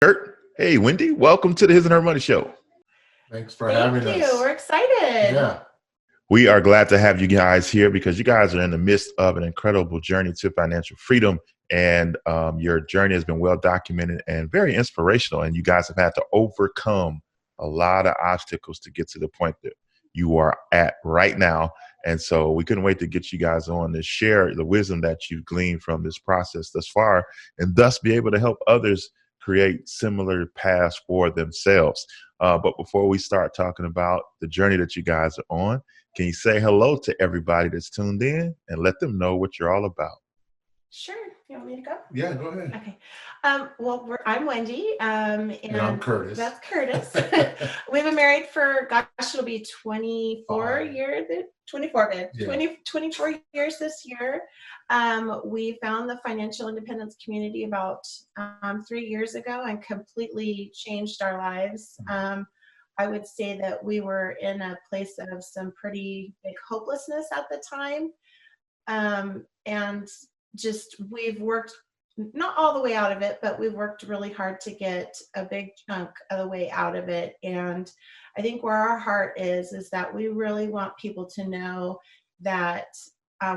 Curt. Hey, Wendy. Welcome to the His and Her Money Show. Thanks for having Thank us. you. We're excited. Yeah. We are glad to have you guys here because you guys are in the midst of an incredible journey to financial freedom. And your journey has been well documented and very inspirational. And you guys have had to overcome a lot of obstacles to get to the point that you are at right now. And so we couldn't wait to get you guys on to share the wisdom that you've gleaned from this process thus far, and thus be able to help others create similar paths for themselves. But before we start talking about the journey that you guys are on, can you say hello to everybody that's tuned in and let them know what you're all about? Sure. You want me to go? Yeah, go ahead. Okay. I'm Wendy. And I'm Curtis. That's Curtis. We've been married for, it'll be 24 years. 24 years this year. We found the financial independence community about 3 years ago and completely changed our lives. I would say that we were in a place of some pretty big hopelessness at the time. And just we've worked not all the way out of it, but we've worked really hard to get a big chunk of the way out of it. And I think where our heart is that we really want people to know that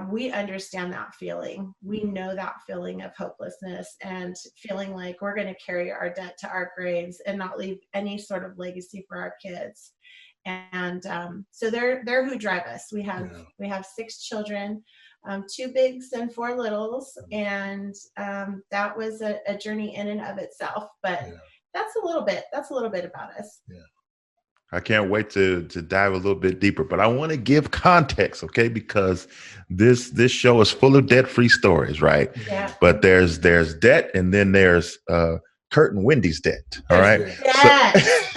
we understand that feeling. We know that feeling of hopelessness and feeling like we're going to carry our debt to our graves and not leave any sort of legacy for our kids. And so they're who drive us. We have 6 children, 2 bigs and 4 littles, and that was a journey in and of itself. But that's a little bit about us. Yeah. I can't wait to dive a little bit deeper, but I want to give context, okay? Because this show is full of debt-free stories, right? Yeah. But there's debt, and then there's Curt and Wendy's debt. All right. Yes.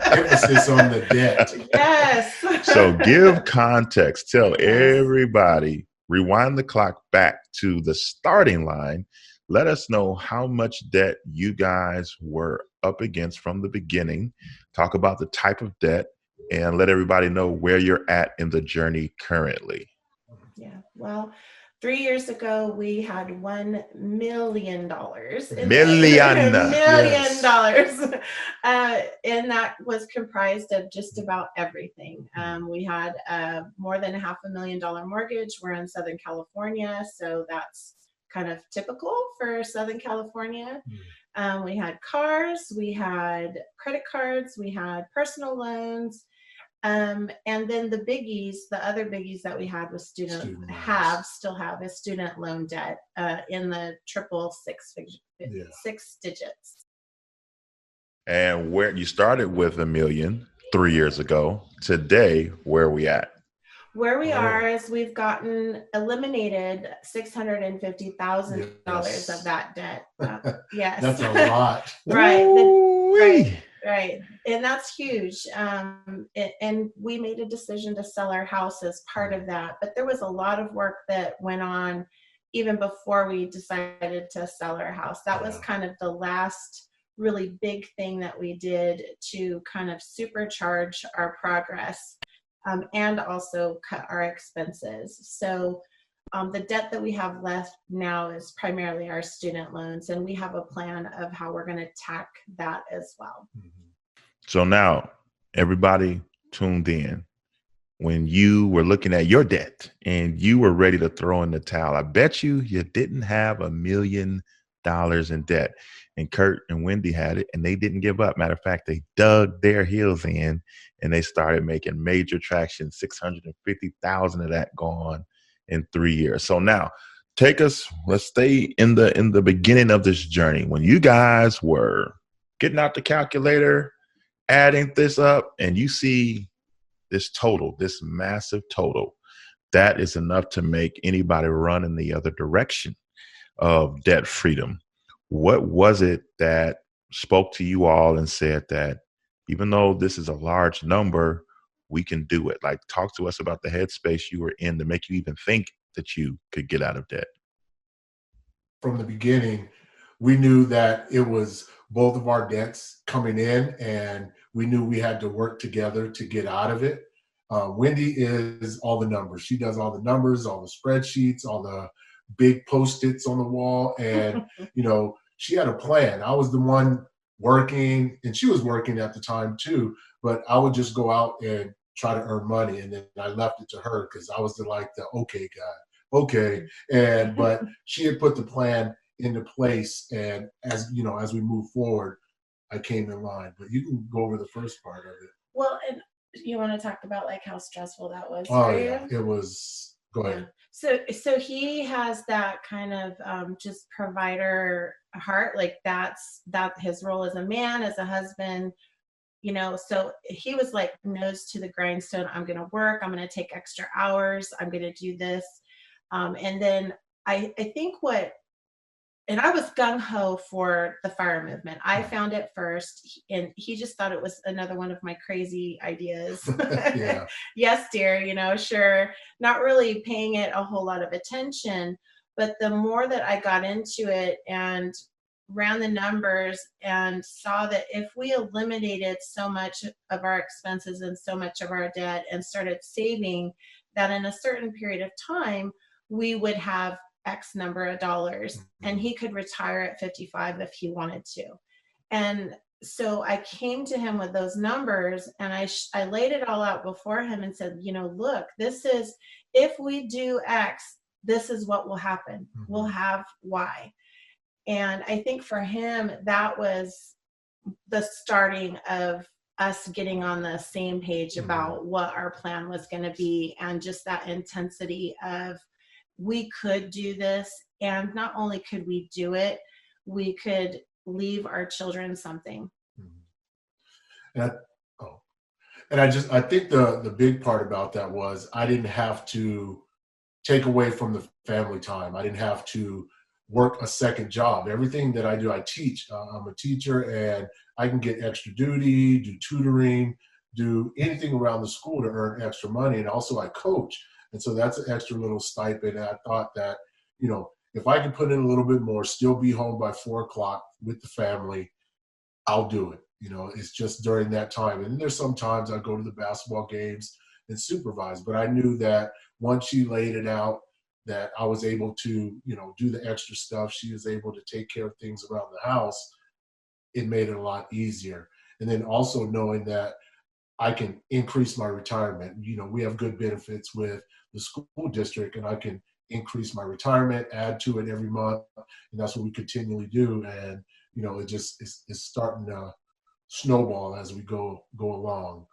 Emphasis on the debt. Yes. So give context. Tell everybody, rewind the clock back to the starting line. Let us know how much debt you guys were up against from the beginning. Talk about the type of debt and let everybody know where you're at in the journey currently. Yeah. Well, 3 years ago, we had $1 million. Million. And that was comprised of just about everything. We had more than $500,000 mortgage. We're in Southern California, so that's kind of typical for Southern California. We had cars, we had credit cards, we had personal loans. And then the other biggies that we had was still have a student loan debt in the triple six digits. And where you started with $1 million 3 years ago, today, where are we at? Where we are is we've eliminated $650,000 of that debt. Yes. That's a lot. Right. Right. And that's huge. And we made a decision to sell our house as part of that. But there was a lot of work that went on even before we decided to sell our house. That was kind of the last really big thing that we did to kind of supercharge our progress. And also cut our expenses. So the debt that we have left now is primarily our student loans, and we have a plan of how we're going to tack that as well. So now, everybody tuned in. When you were looking at your debt and you were ready to throw in the towel, I bet you didn't have $1 million in debt. And Curt and Wendy had it, and they didn't give up. Matter of fact, they dug their heels in, and they started making major traction. 650,000 of that gone in 3 years. So now, let's stay in the beginning of this journey. When you guys were getting out the calculator, adding this up, and you see this massive total, that is enough to make anybody run in the other direction of debt freedom. What was it that spoke to you all and said that even though this is a large number, we can do it? Like, talk to us about the headspace you were in to make you even think that you could get out of debt. From the beginning, we knew that it was both of our debts coming in, and we knew we had to work together to get out of it. Wendy is all the numbers. She does all the numbers, all the spreadsheets, all the big Post-its on the wall. And, she had a plan. I was the one working, and she was working at the time too, but I would just go out and try to earn money, and then I left it to her because I was the okay guy, okay. And but she had put the plan into place, and as you know, as we move forward, I came in line. But you can go over the first part of it. Well, and you want to talk about like how stressful that was Oh for yeah, you? it was. Go ahead. So he has that kind of just provider heart, like that's his role as a man, as a husband, you know. So he was like nose to the grindstone. I'm going to work. I'm going to take extra hours. I'm going to do this. And then I think and I was gung ho for the fire movement. I found it first, and he just thought it was another one of my crazy ideas. Yeah. Yes, dear, you know, sure. Not really paying it a whole lot of attention. But the more that I got into it and ran the numbers and saw that if we eliminated so much of our expenses and so much of our debt and started saving, that in a certain period of time, we would have X number of dollars, and he could retire at 55 if he wanted to. And so I came to him with those numbers, and I laid it all out before him and said, you know, look, this is, if we do X, this is what will happen. We'll have Y. And I think for him, that was the starting of us getting on the same page about what our plan was going to be, and just that intensity of, we could do this, and not only could we do it, we could leave our children something. And I think the big part about that was I didn't have to take away from the family time. I didn't have to work a second job. Everything that I do, I teach. I'm a teacher, and I can get extra duty, do tutoring, do anything around the school to earn extra money. And also I coach. And so that's an extra little stipend. And I thought that, you know, if I can put in a little bit more, still be home by 4 o'clock with the family, I'll do it. You know, it's just during that time. And there's sometimes I go to the basketball games and supervise, but I knew that once she laid it out, that I was able to, you know, do the extra stuff. She was able to take care of things around the house. It made it a lot easier. And then also knowing that I can increase my retirement. You know, we have good benefits with the school district, and I can increase my retirement, add to it every month. And that's what we continually do. And, you know, it just is starting to snowball as we go along.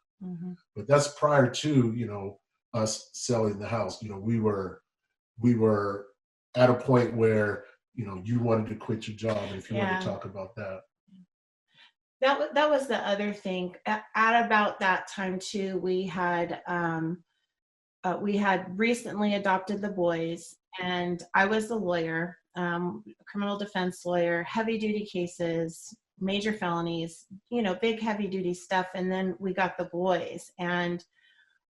But that's prior to, you know, us selling the house. You know, we were at a point where, you know, you wanted to quit your job. And if you want to talk about that. That was the other thing. At about that time too, we had recently adopted the boys, and I was the lawyer, criminal defense lawyer, heavy duty cases, major felonies, you know, big heavy duty stuff. And then we got the boys, and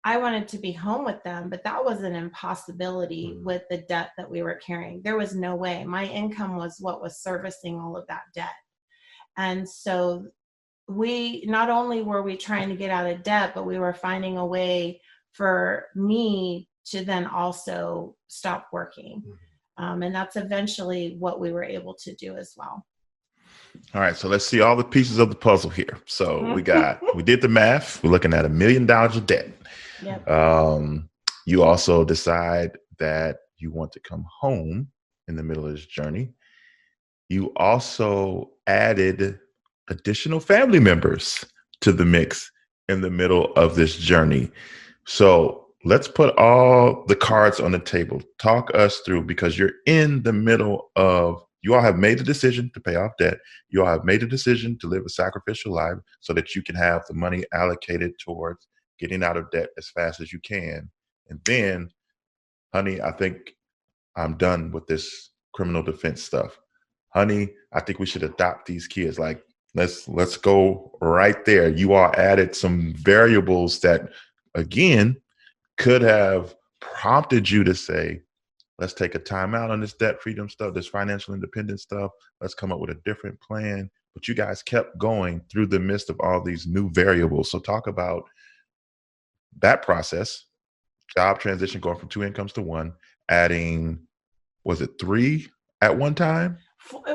I wanted to be home with them, but that was an impossibility with the debt that we were carrying. There was no way. My income was what was servicing all of that debt. And so we, not only were we trying to get out of debt, but we were finding a way for me to then also stop working. And that's eventually what we were able to do as well. All right, so let's see all the pieces of the puzzle here. So we did the math. We're looking at $1 million of debt. Yep. You also decide that you want to come home in the middle of this journey. You also added additional family members to the mix in the middle of this journey. So let's put all the cards on the table. Talk us through, because you're in the middle of, you all have made the decision to pay off debt. You all have made the decision to live a sacrificial life so that you can have the money allocated towards getting out of debt as fast as you can. And then, honey, I think I'm done with this criminal defense stuff. Honey, I think we should adopt these kids. Like, let's go right there. You all added some variables that, again, could have prompted you to say, let's take a time out on this debt freedom stuff, this financial independence stuff. Let's come up with a different plan. But you guys kept going through the midst of all these new variables. So talk about that process, job transition, going from 2 incomes to one, adding, was it 3 at one time?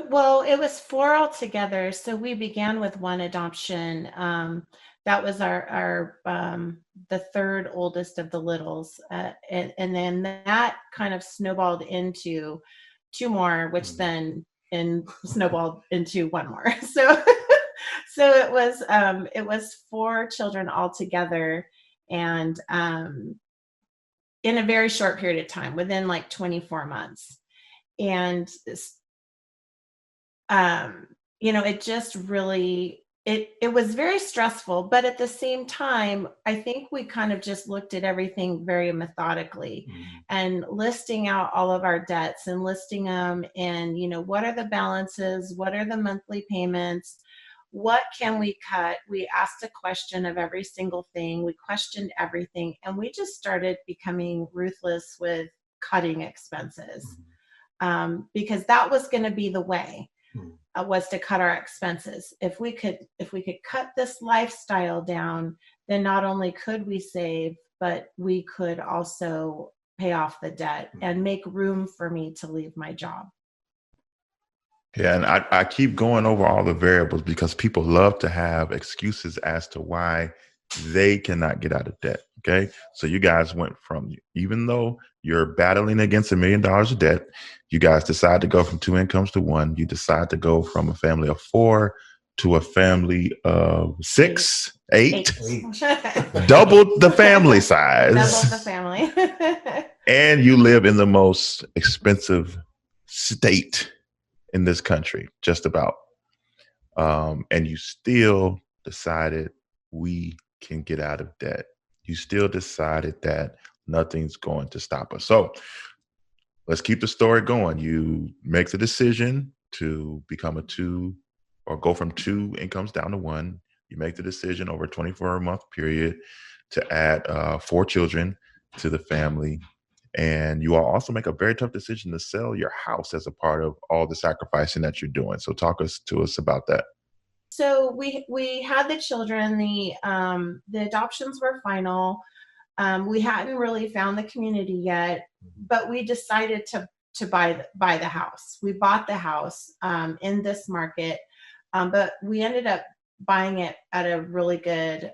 Well, it was 4 altogether. So we began with one adoption. That was our the third oldest of the littles, and then that kind of snowballed into 2 more, which then snowballed into 1 more. So so it was 4 children altogether, and in a very short period of time, within like 24 months. And it just really it was very stressful, but at the same time, I think we kind of just looked at everything very methodically and listing out all of our debts and listing them, and what are the balances, what are the monthly payments, what can we cut. We asked a question of every single thing, we questioned everything, and we just started becoming ruthless with cutting expenses, because that was going to be the way, was to cut our expenses. If we could cut this lifestyle down, then not only could we save, but we could also pay off the debt and make room for me to leave my job. Yeah, and I keep going over all the variables because people love to have excuses as to why they cannot get out of debt. Okay. So you guys went from, even though you're battling against $1 million of debt, you guys decide to go from 2 incomes to 1. You decide to go from a family of 4 to a family of 6, 8. Doubled the family size. Doubled the family. And you live in the most expensive state in this country, just about. And you still decided we can get out of debt. You still decided that nothing's going to stop us. So let's keep the story going. You make the decision to become a 2, or go from 2 incomes down to 1. You make the decision over a 24-month period to add 4 children to the family. And you all also make a very tough decision to sell your house as a part of all the sacrificing that you're doing. So talk to us about that. So we had the children. The adoptions were final. We hadn't really found the community yet, but we decided to buy the house. We bought the house in this market, but we ended up buying it at a really good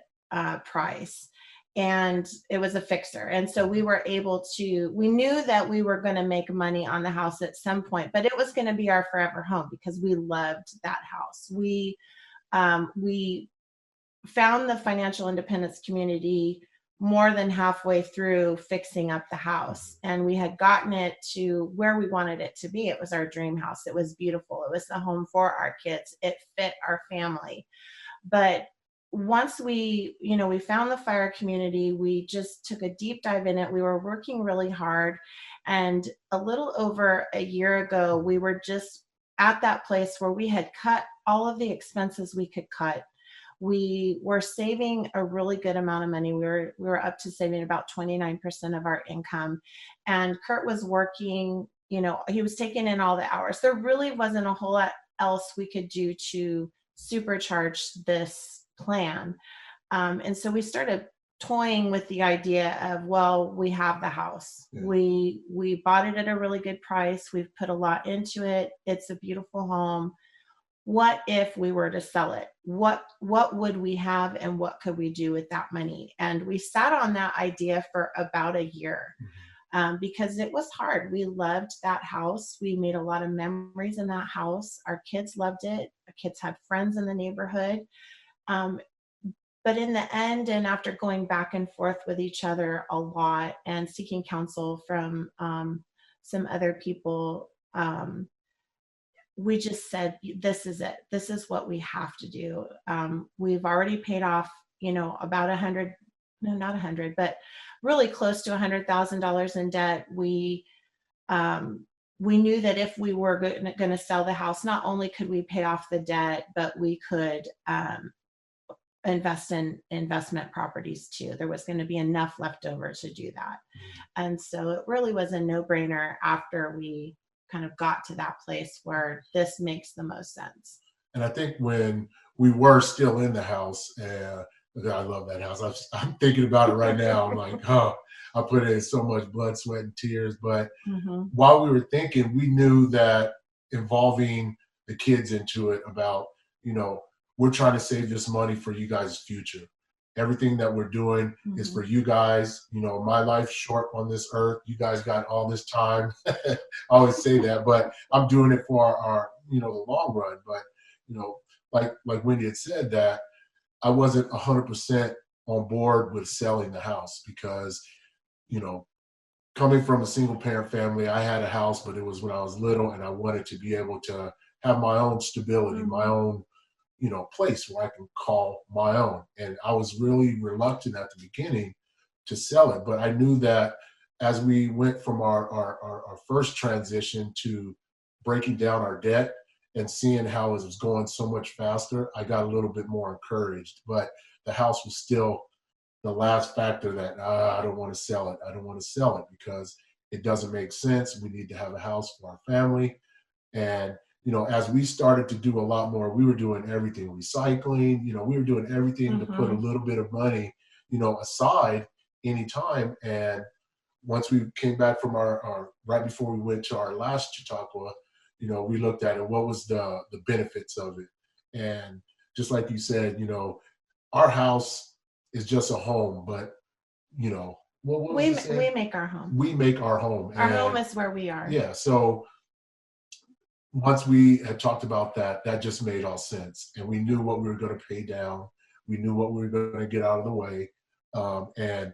price. And it was a fixer. And so we were able to, we knew that we were going to make money on the house at some point, but it was going to be our forever home because we loved that house. We found the financial independence community more than halfway through fixing up the house. And we had gotten it to where we wanted it to be. It was our dream house. It was beautiful. It was the home for our kids. It fit our family. But once we found the fire community, we just took a deep dive in it. We were working really hard. And a little over a year ago, we were just at that place where we had cut all of the expenses we could cut. We were saving a really good amount of money. We were up to saving about 29% of our income. And Curt was working, he was taking in all the hours. There really wasn't a whole lot else we could do to supercharge this plan. And so we started toying with the idea of, well, we have the house. Yeah. We bought it at a really good price. We've put a lot into it. It's a beautiful home. What if we were to sell it? What would we have, and what could we do with that money? And we sat on that idea for about a year. Because it was hard. We loved that house. We made a lot of memories in that house. Our kids loved it. Our kids had friends in the neighborhood. But in the end, and after going back and forth with each other a lot and seeking counsel from some other people, we just said, this is it. This is what we have to do. We've already paid off, about not 100, but really close to $100,000 in debt. We knew that if we were going to sell the house, not only could we pay off the debt, but we could invest in investment properties too. There was going to be enough left over to do that. And so it really was a no-brainer after we kind of got to that place where this makes the most sense. And I think when we were still in the house, I love that house. I'm thinking about it right now. I'm like, I put in so much blood, sweat, and tears. But while we were thinking, we knew that involving the kids into it about, we're trying to save this money for you guys' future. Everything that we're doing is for you guys. My life's short on this earth. You guys got all this time. I always say that, but I'm doing it for our the long run. But, like Wendy had said, that I wasn't 100% on board with selling the house because, coming from a single parent family, I had a house, but it was when I was little, and I wanted to be able to have my own stability, my own place where I can call my own. And I was really reluctant at the beginning to sell it. But I knew that as we went from our first transition to breaking down our debt and seeing how it was going so much faster, I got a little bit more encouraged. But the house was still the last factor that I don't want to sell it. I don't want to sell it because it doesn't make sense. We need to have a house for our family. And as we started to do a lot more, we were doing everything, recycling, we were doing everything to put a little bit of money, aside anytime. And once we came back from our right before we went to our last Chautauqua, we looked at it, what was the benefits of it? And just like you said, our house is just a home, but, what we make our home. We make our home. Our home is where we are. Yeah. So once we had talked about that, that just made all sense. And we knew what we were going to pay down. We knew what we were going to get out of the way. And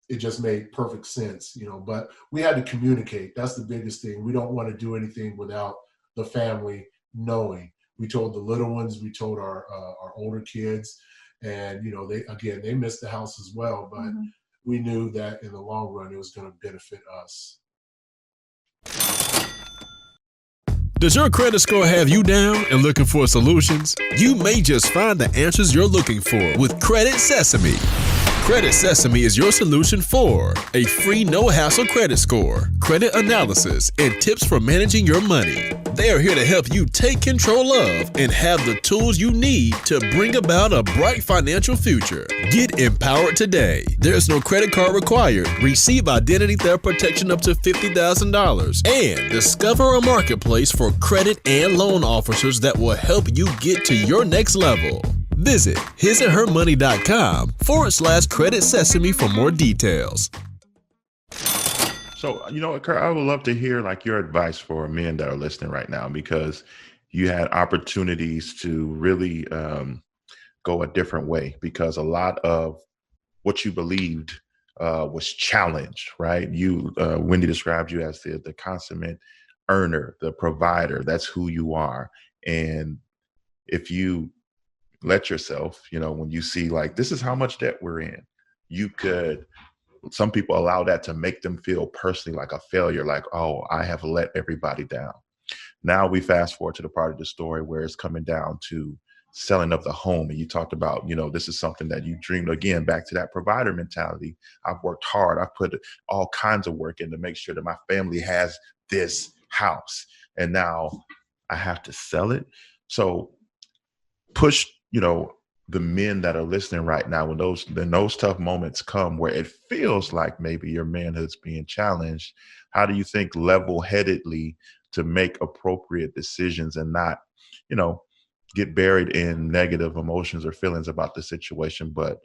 it just made perfect sense, but we had to communicate. That's the biggest thing. We don't want to do anything without the family knowing. We told the little ones, we told our older kids, and, they missed the house as well, but we knew that in the long run, it was going to benefit us. Does your credit score have you down and looking for solutions? You may just find the answers you're looking for with Credit Sesame. Credit Sesame is your solution for a free no-hassle credit score, credit analysis, and tips for managing your money. They are here to help you take control of and have the tools you need to bring about a bright financial future. Get empowered today. There's no credit card required. Receive identity theft protection up to $50,000 and discover a marketplace for credit and loan officers that will help you get to your next level. Visit hisandhermoney.com/Credit Sesame for more details. So, Curt, I would love to hear your advice for men that are listening right now, because you had opportunities to really go a different way, because a lot of what you believed was challenged, right? Wendy described you as the consummate earner, the provider. That's who you are. And if you let yourself, when you see this is how much debt we're in, some people allow that to make them feel personally like a failure, oh, I have let everybody down. Now we fast forward to the part of the story where it's coming down to selling of the home. And you talked about, this is something that you dreamed, again, back to that provider mentality. I've worked hard. I've put all kinds of work in to make sure that my family has this house. And now I have to sell it. So push, the men that are listening right now, when those tough moments come where it feels like maybe your manhood's being challenged, how do you think level-headedly to make appropriate decisions and not, get buried in negative emotions or feelings about the situation, but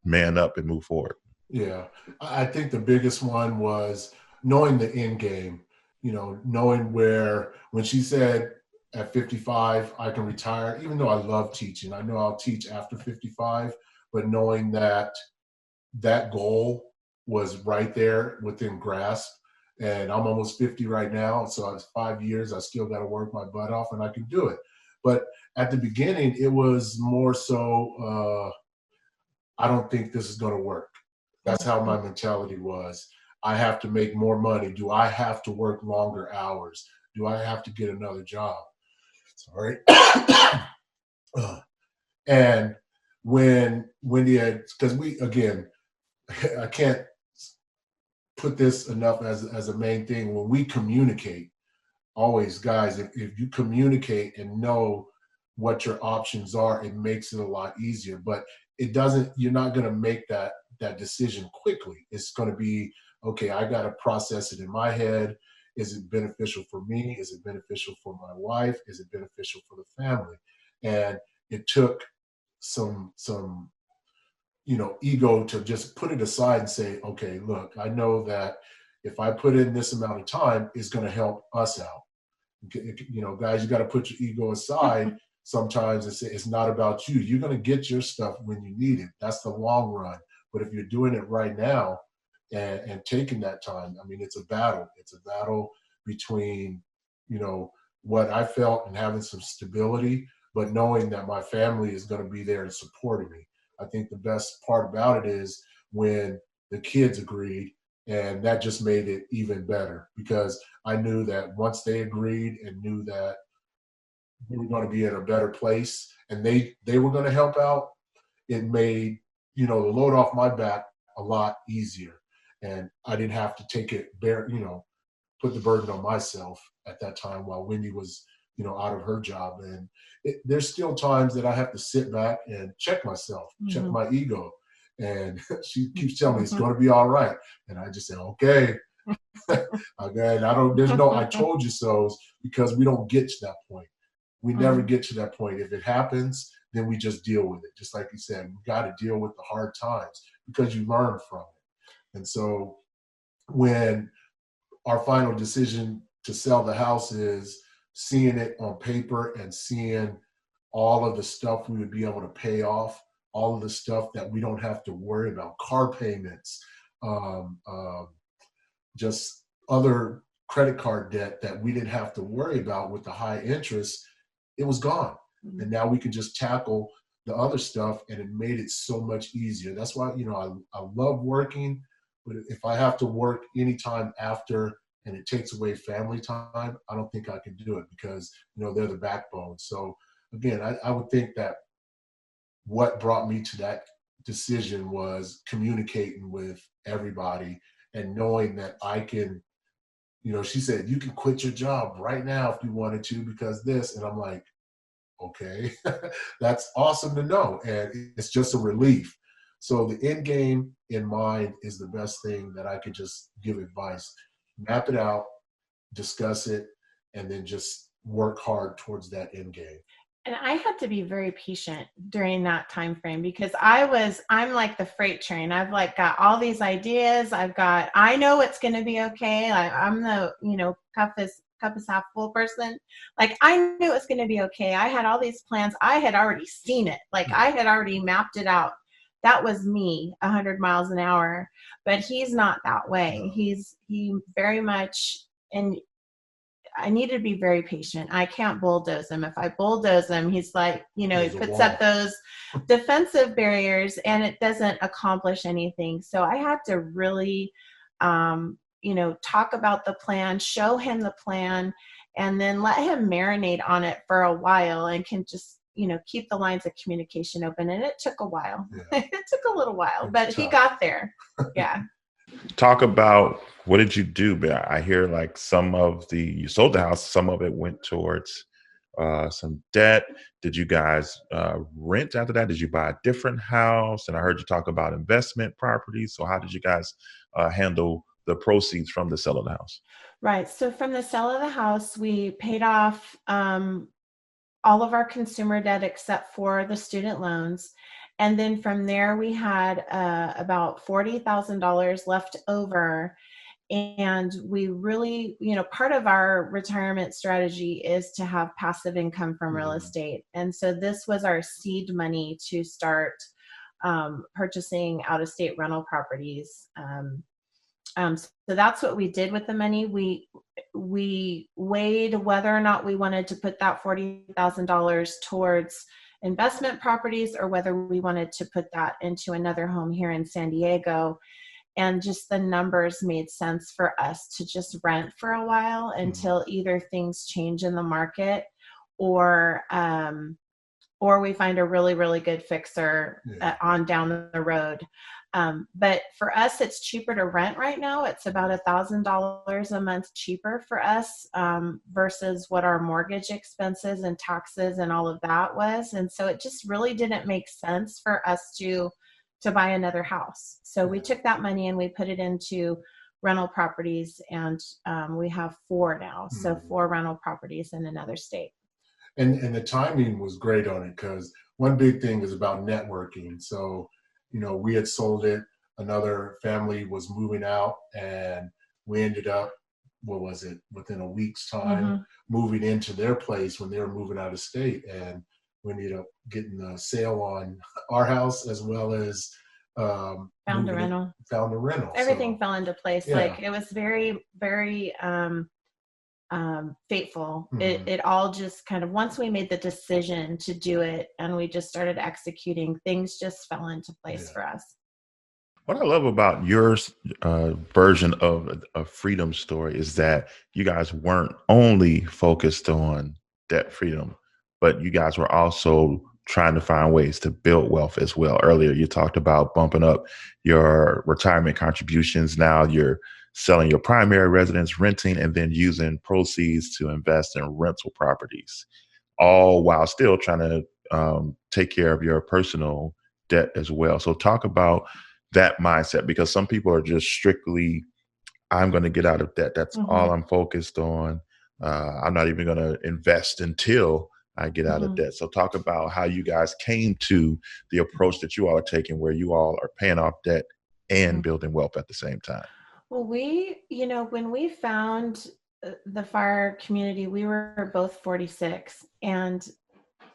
man up and move forward? Yeah, I think the biggest one was knowing the end game, knowing when she said, at 55, I can retire, even though I love teaching. I know I'll teach after 55, but knowing that goal was right there within grasp. And I'm almost 50 right now, so it's 5 years. I still got to work my butt off, and I can do it. But at the beginning, it was more so, I don't think this is going to work. That's how my mentality was. I have to make more money. Do I have to work longer hours? Do I have to get another job? Sorry. And when Wendy because I can't put this enough as a main thing. When we communicate, always, guys, if you communicate and know what your options are, it makes it a lot easier. But you're not going to make that decision quickly. It's going to be, okay, I got to process it in my head. Is it beneficial for me? Is it beneficial for my wife? Is it beneficial for the family? And it took some ego to just put it aside and say, okay, look, I know that if I put in this amount of time, it's going to help us out. Guys, you got to put your ego aside. Sometimes it's not about you. You're going to get your stuff when you need it. That's the long run. But if you're doing it right now and taking that time, I mean, it's a battle. It's a battle between, what I felt and having some stability, but knowing that my family is going to be there and supporting me. I think the best part about it is when the kids agreed, and that just made it even better, because I knew that once they agreed and knew that we were going to be in a better place and they were going to help out, it made, the load off my back a lot easier. And I didn't have to put the burden on myself at that time while Wendy was, out of her job. And there's still times that I have to sit back and check myself, check my ego. And she keeps telling me it's going to be all right. And I just say, okay. Again, I told you so, because we don't get to that point. We never get to that point. If it happens, then we just deal with it. Just like you said, we got to deal with the hard times because you learn from it. And so when our final decision to sell the house is seeing it on paper and seeing all of the stuff we would be able to pay off, all of the stuff that we don't have to worry about, car payments, just other credit card debt that we didn't have to worry about with the high interest, it was gone. And now we can just tackle the other stuff, and it made it so much easier. That's why, I love working, but if I have to work anytime after and it takes away family time, I don't think I can do it, because, they're the backbone. So again, I would think that what brought me to that decision was communicating with everybody and knowing that I can, she said, you can quit your job right now if you wanted to, because this, and I'm like, okay, that's awesome to know. And it's just a relief. So the end game in mind is the best thing that I could just give advice. Map it out, discuss it, and then just work hard towards that end game. And I had to be very patient during that time frame, because I'm like the freight train. I've got all these ideas. I know it's going to be okay. I'm the, cup is half full person. I knew it's going to be okay. I had all these plans. I had already seen it. I had already mapped it out. That was me 100 miles an hour, but he's not that way. He very much, and I need to be very patient. I can't bulldoze him. If I bulldoze him, he's like, he puts up those defensive barriers and it doesn't accomplish anything. So I had to really, talk about the plan, show him the plan, and then let him marinate on it for a while, and can just, keep the lines of communication open. And it took a while. Yeah. It took a little while, but he got there. Yeah. Talk about, what did you do? I hear you sold the house, some of it went towards some debt. Did you guys rent after that? Did you buy a different house? And I heard you talk about investment properties. So how did you guys handle the proceeds from the sale of the house? Right. So from the sale of the house, we paid off all of our consumer debt except for the student loans. And then from there, we had about $40,000 left over. And we really, part of our retirement strategy is to have passive income from real estate. And so this was our seed money to start purchasing out-of-state rental properties. So that's what we did with the money. We weighed whether or not we wanted to put that $40,000 towards investment properties, or whether we wanted to put that into another home here in San Diego. And just the numbers made sense for us to just rent for a while until either things change in the market, or we find a really, really good fixer on down the road. But for us, it's cheaper to rent right now. It's about $1,000 a month cheaper for us versus what our mortgage expenses and taxes and all of that was. And so it just really didn't make sense for us to buy another house. So we took that money and we put it into rental properties, and we have 4 now. So 4 rental properties in another state. And the timing was great on it, because one big thing is about networking. So, we had sold it, another family was moving out, and we ended up, what was it, within a week's time, moving into their place when they were moving out of state. And we ended up getting a sale on our house, as well as Found a rental. Everything fell into place. Yeah. Like, it was very, very fateful. It all just kind of, once we made the decision to do it and we just started executing, things just fell into place for us. What I love about your version of a freedom story is that you guys weren't only focused on debt freedom, but you guys were also trying to find ways to build wealth as well. Earlier, you talked about bumping up your retirement contributions. Now you're selling your primary residence, renting, and then using proceeds to invest in rental properties, all while still trying to take care of your personal debt as well. So talk about that mindset, because some people are just strictly, I'm going to get out of debt. That's all I'm focused on. I'm not even going to invest until I get out of debt. So talk about how you guys came to the approach that you all are taking, where you all are paying off debt and building wealth at the same time. Well, when we found the fire community, we were both 46, and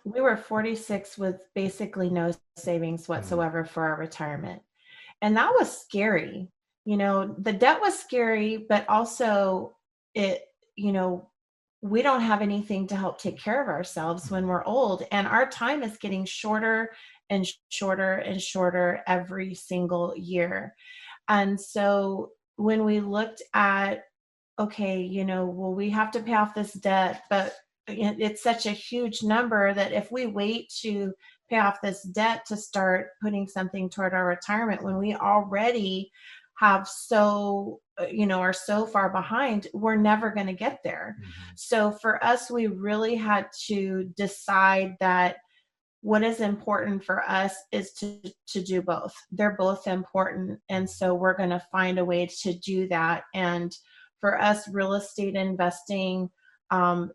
we were 46 with basically no savings whatsoever for our retirement. And that was scary. The debt was scary, but also we don't have anything to help take care of ourselves when we're old, and our time is getting shorter and shorter and shorter every single year. And so when we looked at, okay, well, we have to pay off this debt, but it's such a huge number that if we wait to pay off this debt to start putting something toward our retirement, when we already have are so far behind, we're never going to get there. So for us, we really had to decide that what is important for us is to do both. They're both important. And so we're going to find a way to do that. And for us, real estate investing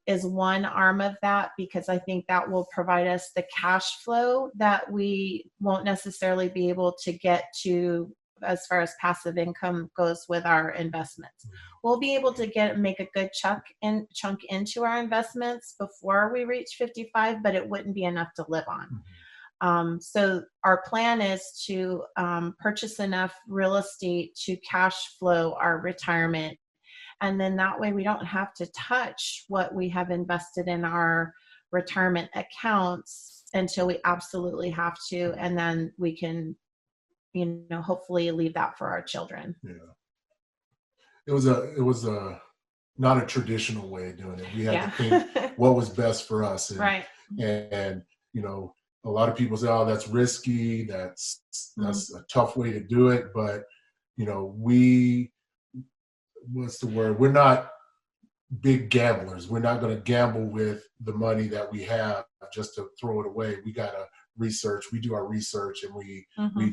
is one arm of that, because I think that will provide us the cash flow that we won't necessarily be able to get to as far as passive income goes with our investments. We'll be able to make a good chunk into our investments before we reach 55, but it wouldn't be enough to live on. So our plan is to purchase enough real estate to cash flow our retirement. And then that way we don't have to touch what we have invested in our retirement accounts until we absolutely have to. And then we can, hopefully leave that for our children. Yeah. It was not a traditional way of doing it. We had to think what was best for us. And, right. And, a lot of people say, oh, that's risky. That's a tough way to do it. But, we're not big gamblers. We're not going to gamble with the money that we have just to throw it away. We got to research. We do our research, and we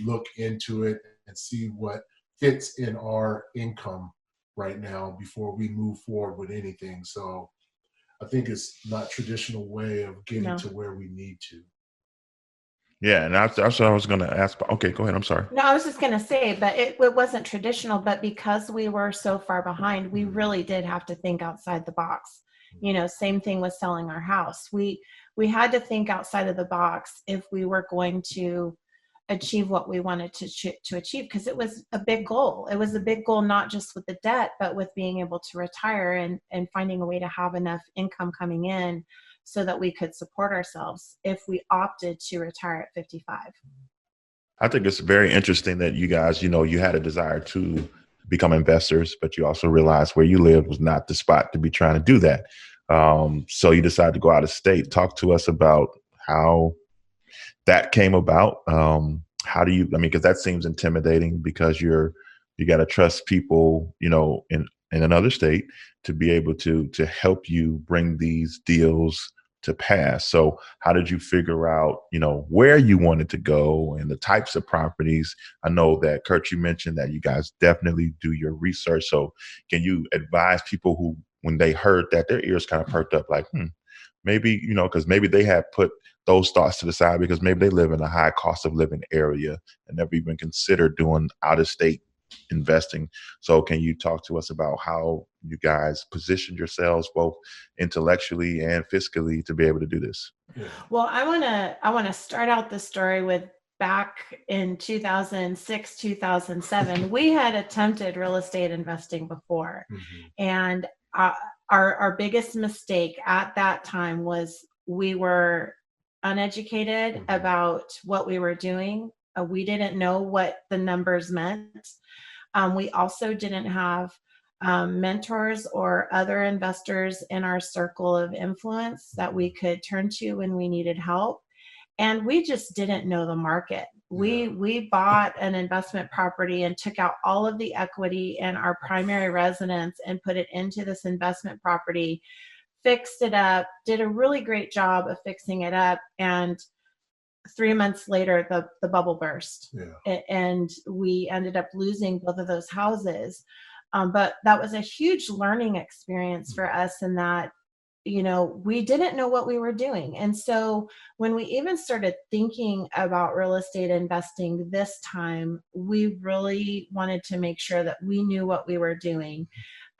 look into it and see what fits in our income right now before we move forward with anything. So I think it's not traditional way of getting to where we need to. Yeah, and that's what I was going to ask. Okay, go ahead. I'm sorry. No, I was just going to say, but it wasn't traditional, but because we were so far behind, we really did have to think outside the box. Same thing with selling our house. We had to think outside of the box if we were going to achieve what we wanted to achieve, because it was a big goal. It was a big goal, not just with the debt, but with being able to retire and finding a way to have enough income coming in so that we could support ourselves if we opted to retire at 55. I think it's very interesting that you guys, you had a desire to become investors, but you also realized where you lived was not the spot to be trying to do that. So you decided to go out of state. Talk to us about how that came about. How do you, because that seems intimidating, because you got to trust people, in another state to be able to help you bring these deals to pass. So how did you figure out, where you wanted to go and the types of properties? I know that, Curt, you mentioned that you guys definitely do your research. So can you advise people who, when they heard that, their ears kind of perked up, like, maybe, because maybe they had put those thoughts to the side because maybe they live in a high cost of living area and never even considered doing out of state investing. So can you talk to us about how you guys positioned yourselves both intellectually and fiscally to be able to do this? Well, I want to start out the story with back in 2006, 2007, we had attempted real estate investing before. And our biggest mistake at that time was we were uneducated about what we were doing. We didn't know what the numbers meant. We also didn't have mentors or other investors in our circle of influence that we could turn to when we needed help. And we just didn't know the market. We bought an investment property and took out all of the equity in our primary residence and put it into this investment property, fixed it up, did a really great job of fixing it up. And 3 months later, the bubble burst, and we ended up losing both of those houses. But that was a huge learning experience for us in that, we didn't know what we were doing. And so when we even started thinking about real estate investing this time, we really wanted to make sure that we knew what we were doing.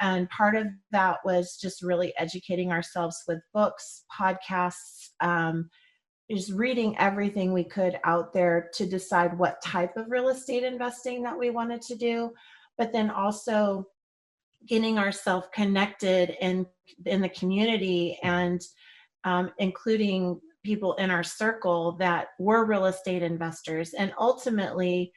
And part of that was just really educating ourselves with books, podcasts, just reading everything we could out there to decide what type of real estate investing that we wanted to do, but then also getting ourselves connected in the community and including people in our circle that were real estate investors. And ultimately,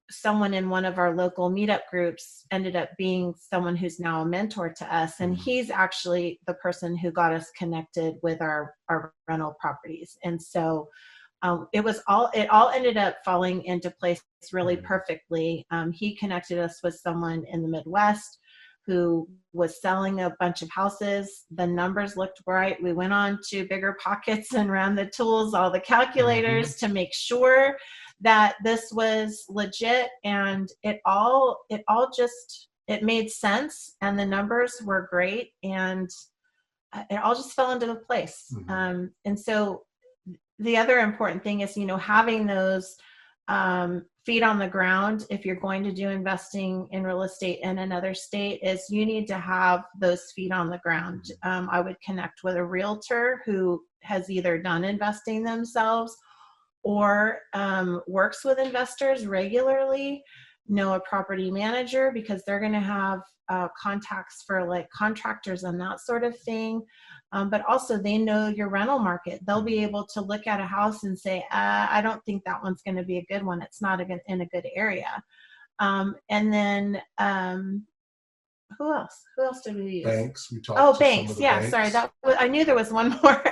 someone in one of our local meetup groups ended up being someone who's now a mentor to us. And he's actually the person who got us connected with our rental properties. And so it all ended up falling into place really perfectly. He connected us with someone in the Midwest who was selling a bunch of houses. The numbers looked right. We went on to Bigger Pockets and ran the tools, all the calculators to make sure that this was legit, and it all made sense, and the numbers were great, and it all just fell into place. And so the other important thing is, having those feet on the ground. If you're going to do investing in real estate in another state, is you need to have those feet on the ground. I would connect with a realtor who has either done investing themselves or works with investors regularly. Know a property manager, because they're going to have contacts for like contractors and that sort of thing. But also they know your rental market. They'll be able to look at a house and say, I don't think that one's going to be a good one. It's not in a good area. And then who else? Who else did we use? Banks. We talked to banks. some of the Yeah, banks. sorry. I knew there was one more.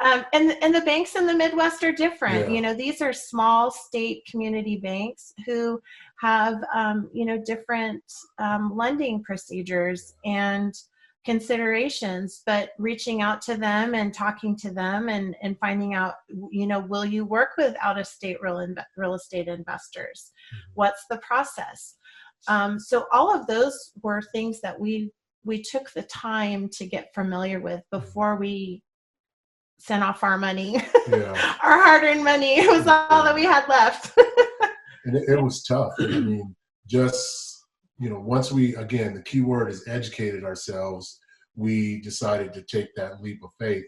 And the banks in the Midwest are different. Yeah. These are small state community banks who have, different lending procedures and considerations, but reaching out to them and talking to them and finding out, will you work with out-of-state real estate investors? What's the process? So all of those were things that we took the time to get familiar with before we sent off our money, our hard-earned money. It was all that we had left. And it was tough. I mean, just, once the key word is educated ourselves, we decided to take that leap of faith,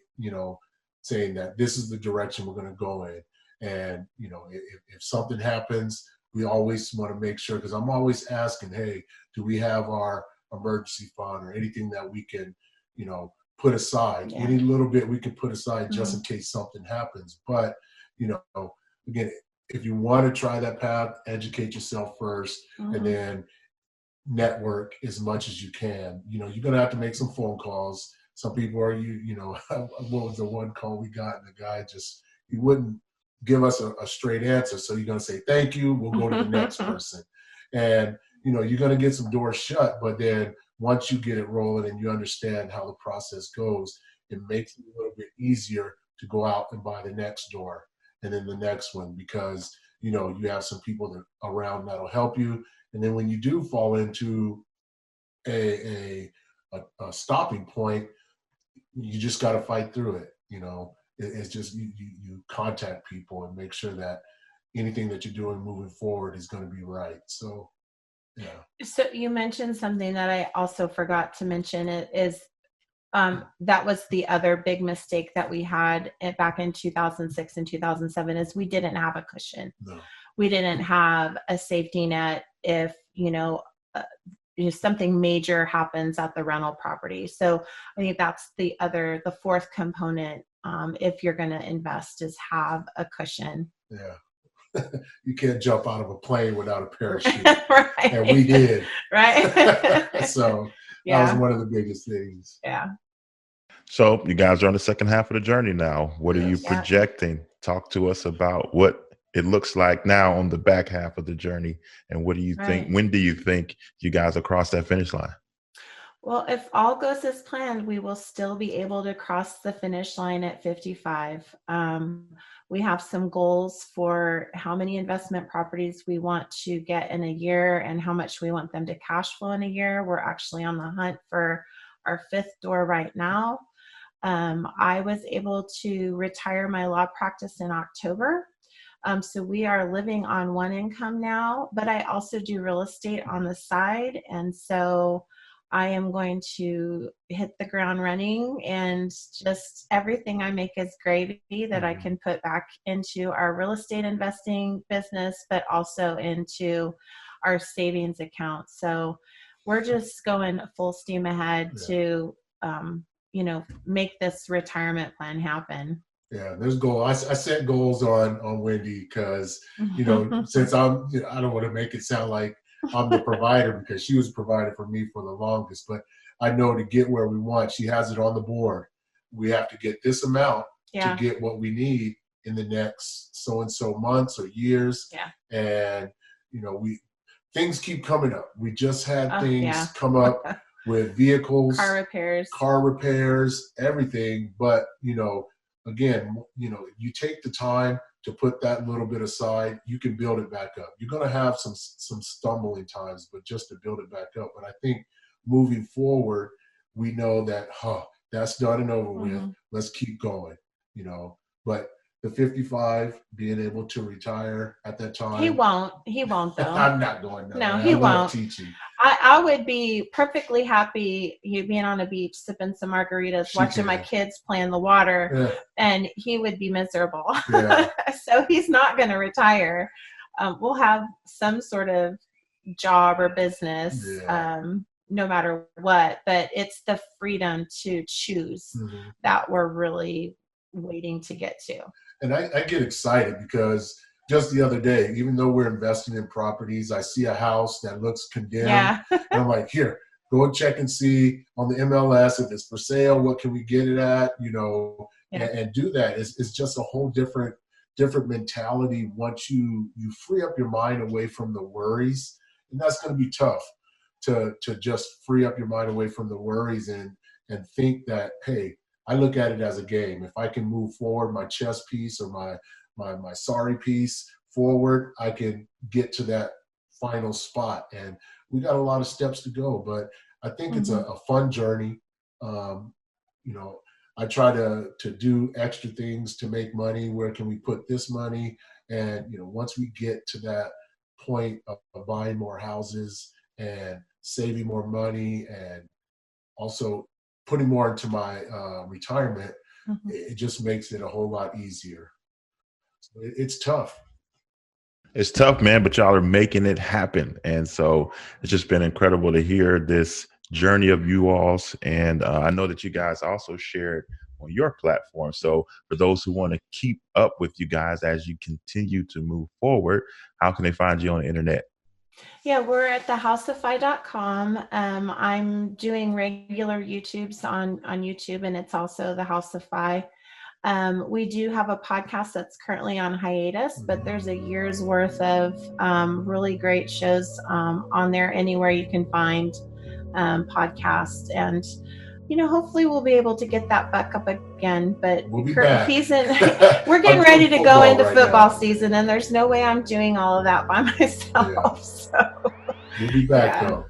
saying that this is the direction we're going to go in. And, if something happens, we always want to make sure, because I'm always asking, hey, do we have our emergency fund or anything that we can, put aside? Any little bit we can put aside just in case something happens. But, again, if you want to try that path, educate yourself first, and then network as much as you can. You're going to have to make some phone calls. Some people are, what was the one call we got? And the guy he wouldn't give us a straight answer. So you're going to say, thank you, we'll go to the next person. And, you're going to get some doors shut, but then once you get it rolling and you understand how the process goes, it makes it a little bit easier to go out and buy the next door and then the next one, because you know you have some people that around that'll help you. And then when you do fall into a stopping point, you just got to fight through it. You know, it's just you contact people and make sure that anything that you're doing moving forward is going to be right. So, yeah. So you mentioned something that I also forgot to mention. It is that was the other big mistake that we had back in 2006 and 2007 is we didn't have a cushion. No. We didn't have a safety net if, something major happens at the rental property. So I think that's the fourth component. If you're going to invest, is have a cushion. Yeah. You can't jump out of a plane without a parachute. Right. And we did. Right. So yeah. that was one of the biggest things. Yeah. So you guys are on the second half of the journey now. What are you projecting? Talk to us about what it looks like now on the back half of the journey. And what do you think? When do you think you guys will cross that finish line? Well, if all goes as planned, we will still be able to cross the finish line at 55. We have some goals for how many investment properties we want to get in a year and how much we want them to cash flow in a year. We're actually on the hunt for our 5th door right now. I was able to retire my law practice in October. So we are living on one income now, but I also do real estate on the side. And so I am going to hit the ground running, and just everything I make is gravy that I can put back into our real estate investing business, but also into our savings account. So we're just going full steam ahead to, make this retirement plan happen. Yeah, there's goals. I set goals on Wendy because, since I don't want to make it sound like I'm the provider, because she was provided for me for the longest, but I know to get where we want, she has it on the board. We have to get this amount to get what we need in the next so-and-so months or years. Yeah. And, things keep coming up. We just had things come up with vehicles, car repairs, everything. But, again, you take the time to put that little bit aside, you can build it back up. You're going to have some stumbling times, but just to build it back up. But I think moving forward, we know that, that's done and over with. Let's keep going, But the 55, being able to retire at that time. He won't though. I'm not going there. No, he won't. Teaching. I would be perfectly happy being on a beach, sipping some margaritas, watching my kids play in the water, and he would be miserable. Yeah. So he's not going to retire. We'll have some sort of job or business, no matter what, but it's the freedom to choose that we're really waiting to get to. And I get excited because just the other day, even though we're investing in properties, I see a house that looks condemned. Yeah. And I'm like, here, go and check and see on the MLS if it's for sale, what can we get it at, and do that. It's just a whole different mentality once you free up your mind away from the worries. And that's going to be tough to just free up your mind away from the worries and think that, hey, I look at it as a game. If I can move forward my chess piece or my sorry piece forward, I can get to that final spot. And we got a lot of steps to go, but I think it's a fun journey. I try to do extra things to make money. Where can we put this money? And, once we get to that point of buying more houses and saving more money and also putting more into my retirement, it just makes it a whole lot easier. So it's tough. It's tough, man, but y'all are making it happen. And so it's just been incredible to hear this journey of you all's. And I know that you guys also shared on your platform. So for those who want to keep up with you guys as you continue to move forward, how can they find you on the internet? Yeah, we're at thehouseoffi.com. I'm doing regular YouTubes on YouTube, and it's also the House of Fi. We do have a podcast that's currently on hiatus, but there's a year's worth of really great shows on there, anywhere you can find podcasts. And hopefully we'll be able to get that back up again. But We'll be Curt, back. he's in. We're getting I'm ready doing to go football into right football now. season, and there's no way I'm doing all of that by myself. Yeah. So We'll be back Yeah. though.